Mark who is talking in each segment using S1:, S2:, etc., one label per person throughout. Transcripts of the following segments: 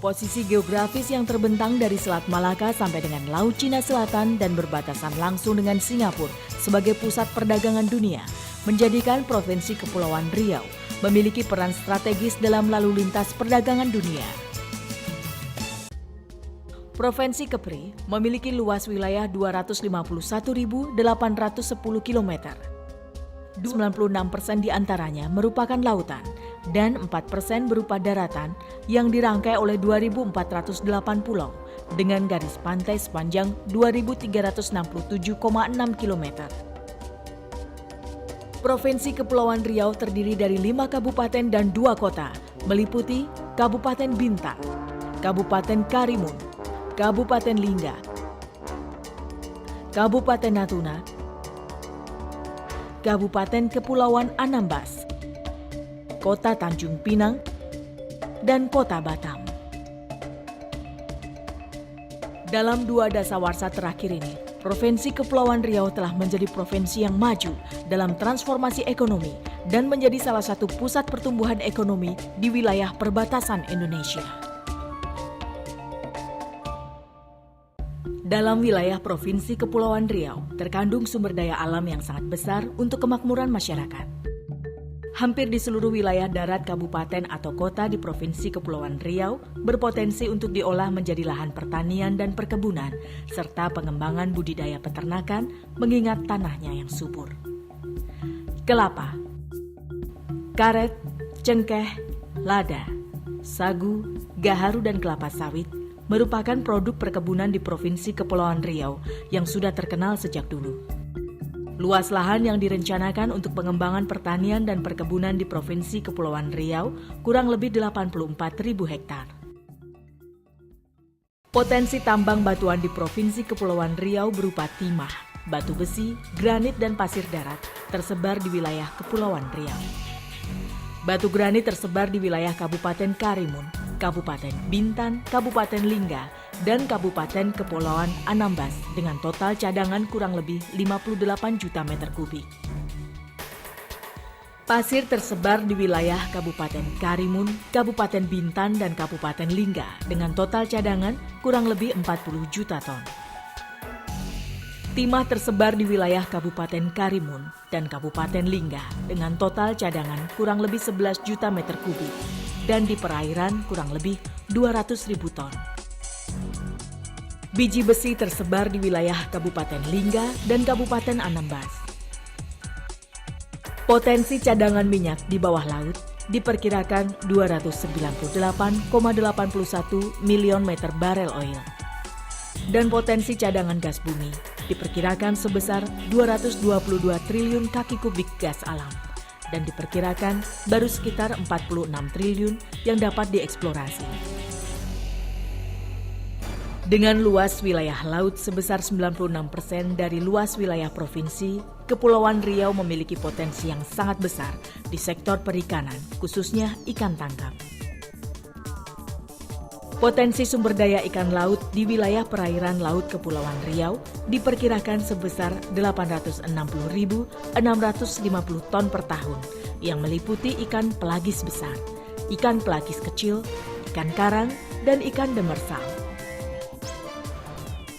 S1: Posisi geografis yang terbentang dari Selat Malaka sampai dengan Laut Cina Selatan dan berbatasan langsung dengan Singapura sebagai pusat perdagangan dunia, menjadikan Provinsi Kepulauan Riau memiliki peran strategis dalam lalu lintas perdagangan dunia. Provinsi Kepri memiliki luas wilayah 251.810 km. 96% diantaranya merupakan lautan dan 4% berupa daratan yang dirangkai oleh 2.408 pulau dengan garis pantai sepanjang 2.367,6 km. Provinsi Kepulauan Riau terdiri dari 5 kabupaten dan 2 kota, meliputi Kabupaten Bintan, Kabupaten Karimun, Kabupaten Lingga, Kabupaten Natuna, Kabupaten Kepulauan Anambas, Kota Tanjung Pinang, dan Kota Batam. Dalam 2 dasawarsa terakhir ini, Provinsi Kepulauan Riau telah menjadi provinsi yang maju dalam transformasi ekonomi dan menjadi salah satu pusat pertumbuhan ekonomi di wilayah perbatasan Indonesia. Dalam wilayah Provinsi Kepulauan Riau, terkandung sumber daya alam yang sangat besar untuk kemakmuran masyarakat. Hampir di seluruh wilayah darat kabupaten atau kota di Provinsi Kepulauan Riau berpotensi untuk diolah menjadi lahan pertanian dan perkebunan, serta pengembangan budidaya peternakan mengingat tanahnya yang subur. Kelapa, karet, cengkeh, lada, sagu, gaharu dan kelapa sawit merupakan produk perkebunan di Provinsi Kepulauan Riau yang sudah terkenal sejak dulu. Luas lahan yang direncanakan untuk pengembangan pertanian dan perkebunan di Provinsi Kepulauan Riau kurang lebih 84.000 hektar. Potensi tambang batuan di Provinsi Kepulauan Riau berupa timah, batu besi, granit dan pasir darat tersebar di wilayah Kepulauan Riau. Batu granit tersebar di wilayah Kabupaten Karimun, Kabupaten Bintan, Kabupaten Lingga, dan Kabupaten Kepulauan Anambas dengan total cadangan kurang lebih 58 juta meter kubik. Pasir tersebar di wilayah Kabupaten Karimun, Kabupaten Bintan, dan Kabupaten Lingga dengan total cadangan kurang lebih 40 juta ton. Timah tersebar di wilayah Kabupaten Karimun dan Kabupaten Lingga dengan total cadangan kurang lebih 11 juta meter kubik dan di perairan kurang lebih 200.000 ton. Biji besi tersebar di wilayah Kabupaten Lingga dan Kabupaten Anambas. Potensi cadangan minyak di bawah laut diperkirakan 298,81 milion meter barel oil. Dan potensi cadangan gas bumi diperkirakan sebesar 222 triliun kaki kubik gas alam. Dan diperkirakan baru sekitar 46 triliun yang dapat dieksplorasi. Dengan luas wilayah laut sebesar 96% dari luas wilayah provinsi, Kepulauan Riau memiliki potensi yang sangat besar di sektor perikanan, khususnya ikan tangkap. Potensi sumber daya ikan laut di wilayah perairan laut Kepulauan Riau diperkirakan sebesar 860.650 ton per tahun, yang meliputi ikan pelagis besar, ikan pelagis kecil, ikan karang, dan ikan demersal.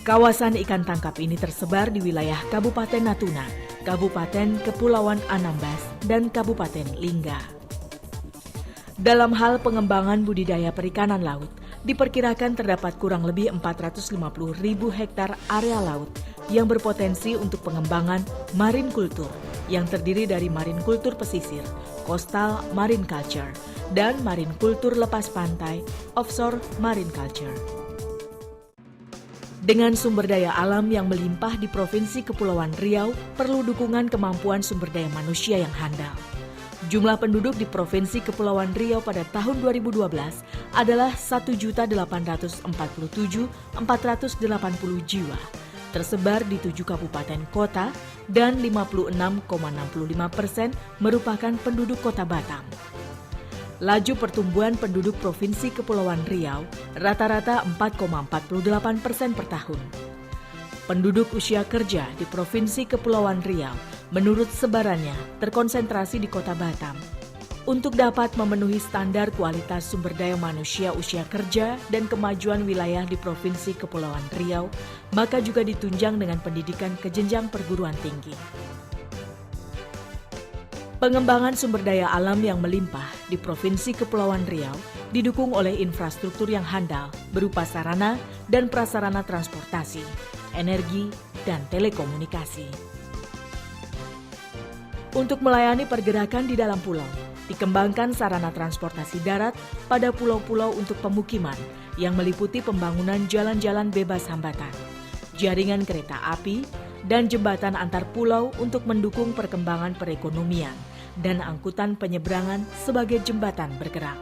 S1: Kawasan ikan tangkap ini tersebar di wilayah Kabupaten Natuna, Kabupaten Kepulauan Anambas, dan Kabupaten Lingga. Dalam hal pengembangan budidaya perikanan laut, diperkirakan terdapat kurang lebih 450.000 hektar area laut yang berpotensi untuk pengembangan marine culture yang terdiri dari marine culture pesisir, coastal marine culture, dan marine culture lepas pantai, offshore marine culture. Dengan sumber daya alam yang melimpah di Provinsi Kepulauan Riau, perlu dukungan kemampuan sumber daya manusia yang handal. Jumlah penduduk di Provinsi Kepulauan Riau pada tahun 2012 adalah 1.847.480 jiwa, tersebar di 7 kabupaten kota dan 56,65% merupakan penduduk kota Batam. Laju pertumbuhan penduduk Provinsi Kepulauan Riau rata-rata 4,48% per tahun. Penduduk usia kerja di Provinsi Kepulauan Riau menurut sebarannya terkonsentrasi di Kota Batam. Untuk dapat memenuhi standar kualitas sumber daya manusia usia kerja dan kemajuan wilayah di Provinsi Kepulauan Riau, maka juga ditunjang dengan pendidikan ke jenjang perguruan tinggi. Pengembangan sumber daya alam yang melimpah di Provinsi Kepulauan Riau didukung oleh infrastruktur yang handal berupa sarana dan prasarana transportasi, energi, dan telekomunikasi. Untuk melayani pergerakan di dalam pulau, dikembangkan sarana transportasi darat pada pulau-pulau untuk pemukiman yang meliputi pembangunan jalan-jalan bebas hambatan, jaringan kereta api, dan jembatan antar pulau untuk mendukung perkembangan perekonomian dan angkutan penyeberangan sebagai jembatan bergerak.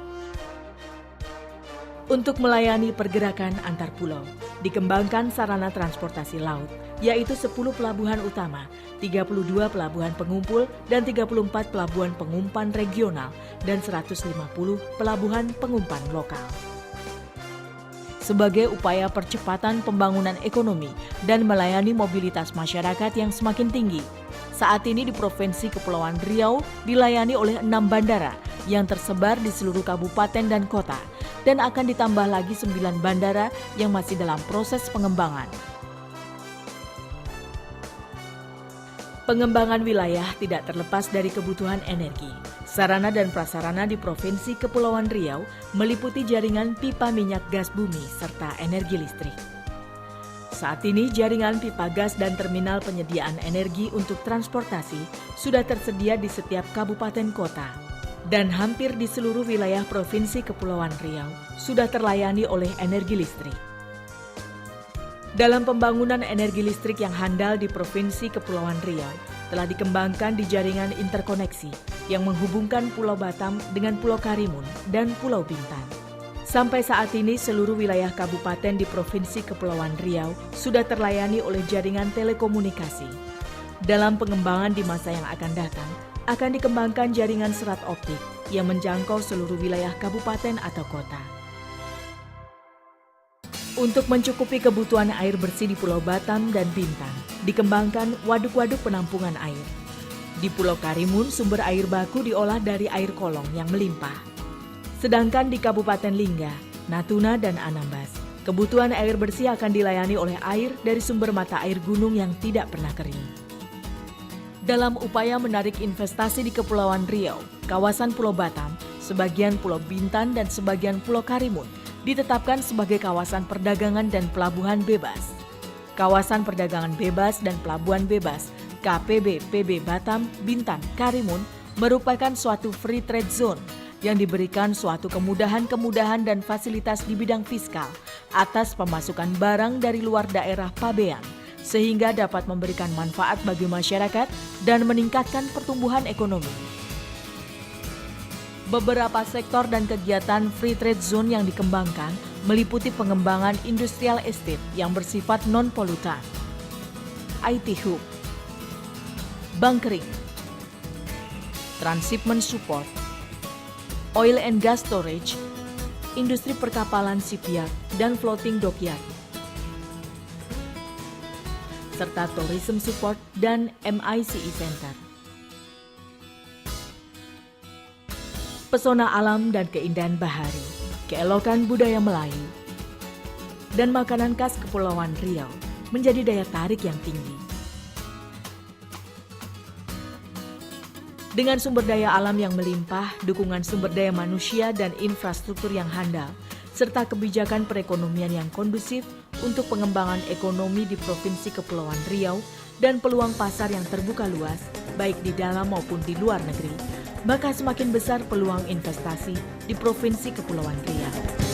S1: Untuk melayani pergerakan antar pulau, dikembangkan sarana transportasi laut, yaitu 10 pelabuhan utama, 32 pelabuhan pengumpul, dan 34 pelabuhan pengumpan regional, dan 150 pelabuhan pengumpan lokal. Sebagai upaya percepatan pembangunan ekonomi dan melayani mobilitas masyarakat yang semakin tinggi, saat ini di Provinsi Kepulauan Riau dilayani oleh 6 bandara yang tersebar di seluruh kabupaten dan kota, dan akan ditambah lagi 9 bandara yang masih dalam proses pengembangan. Pengembangan wilayah tidak terlepas dari kebutuhan energi. Sarana dan prasarana di Provinsi Kepulauan Riau meliputi jaringan pipa minyak gas bumi serta energi listrik. Saat ini jaringan pipa gas dan terminal penyediaan energi untuk transportasi sudah tersedia di setiap kabupaten kota. Dan hampir di seluruh wilayah Provinsi Kepulauan Riau sudah terlayani oleh energi listrik. Dalam pembangunan energi listrik yang handal di Provinsi Kepulauan Riau, telah dikembangkan di jaringan interkoneksi yang menghubungkan Pulau Batam dengan Pulau Karimun dan Pulau Bintan. Sampai saat ini seluruh wilayah kabupaten di Provinsi Kepulauan Riau sudah terlayani oleh jaringan telekomunikasi. Dalam pengembangan di masa yang akan datang, akan dikembangkan jaringan serat optik yang menjangkau seluruh wilayah kabupaten atau kota. Untuk mencukupi kebutuhan air bersih di Pulau Batam dan Bintan, dikembangkan waduk-waduk penampungan air. Di Pulau Karimun, sumber air baku diolah dari air kolong yang melimpah. Sedangkan di Kabupaten Lingga, Natuna, dan Anambas, kebutuhan air bersih akan dilayani oleh air dari sumber mata air gunung yang tidak pernah kering. Dalam upaya menarik investasi di Kepulauan Riau, kawasan Pulau Batam, sebagian Pulau Bintan, dan sebagian Pulau Karimun ditetapkan sebagai kawasan perdagangan dan pelabuhan bebas. Kawasan perdagangan bebas dan pelabuhan bebas KPB PB Batam, Bintan, Karimun merupakan suatu free trade zone yang diberikan suatu kemudahan-kemudahan dan fasilitas di bidang fiskal atas pemasukan barang dari luar daerah pabean, sehingga dapat memberikan manfaat bagi masyarakat dan meningkatkan pertumbuhan ekonomi. Beberapa sektor dan kegiatan free trade zone yang dikembangkan meliputi pengembangan industrial estate yang bersifat non-polutan, IT hub, bunkering, transshipment support, oil and gas storage, industri perkapalan shipyard dan floating dockyard, serta tourism support dan MICE center. Pesona alam dan keindahan bahari, keelokan budaya Melayu, dan makanan khas Kepulauan Riau menjadi daya tarik yang tinggi. Dengan sumber daya alam yang melimpah, dukungan sumber daya manusia dan infrastruktur yang handal, serta kebijakan perekonomian yang kondusif untuk pengembangan ekonomi di Provinsi Kepulauan Riau dan peluang pasar yang terbuka luas, baik di dalam maupun di luar negeri, maka semakin besar peluang investasi di Provinsi Kepulauan Riau.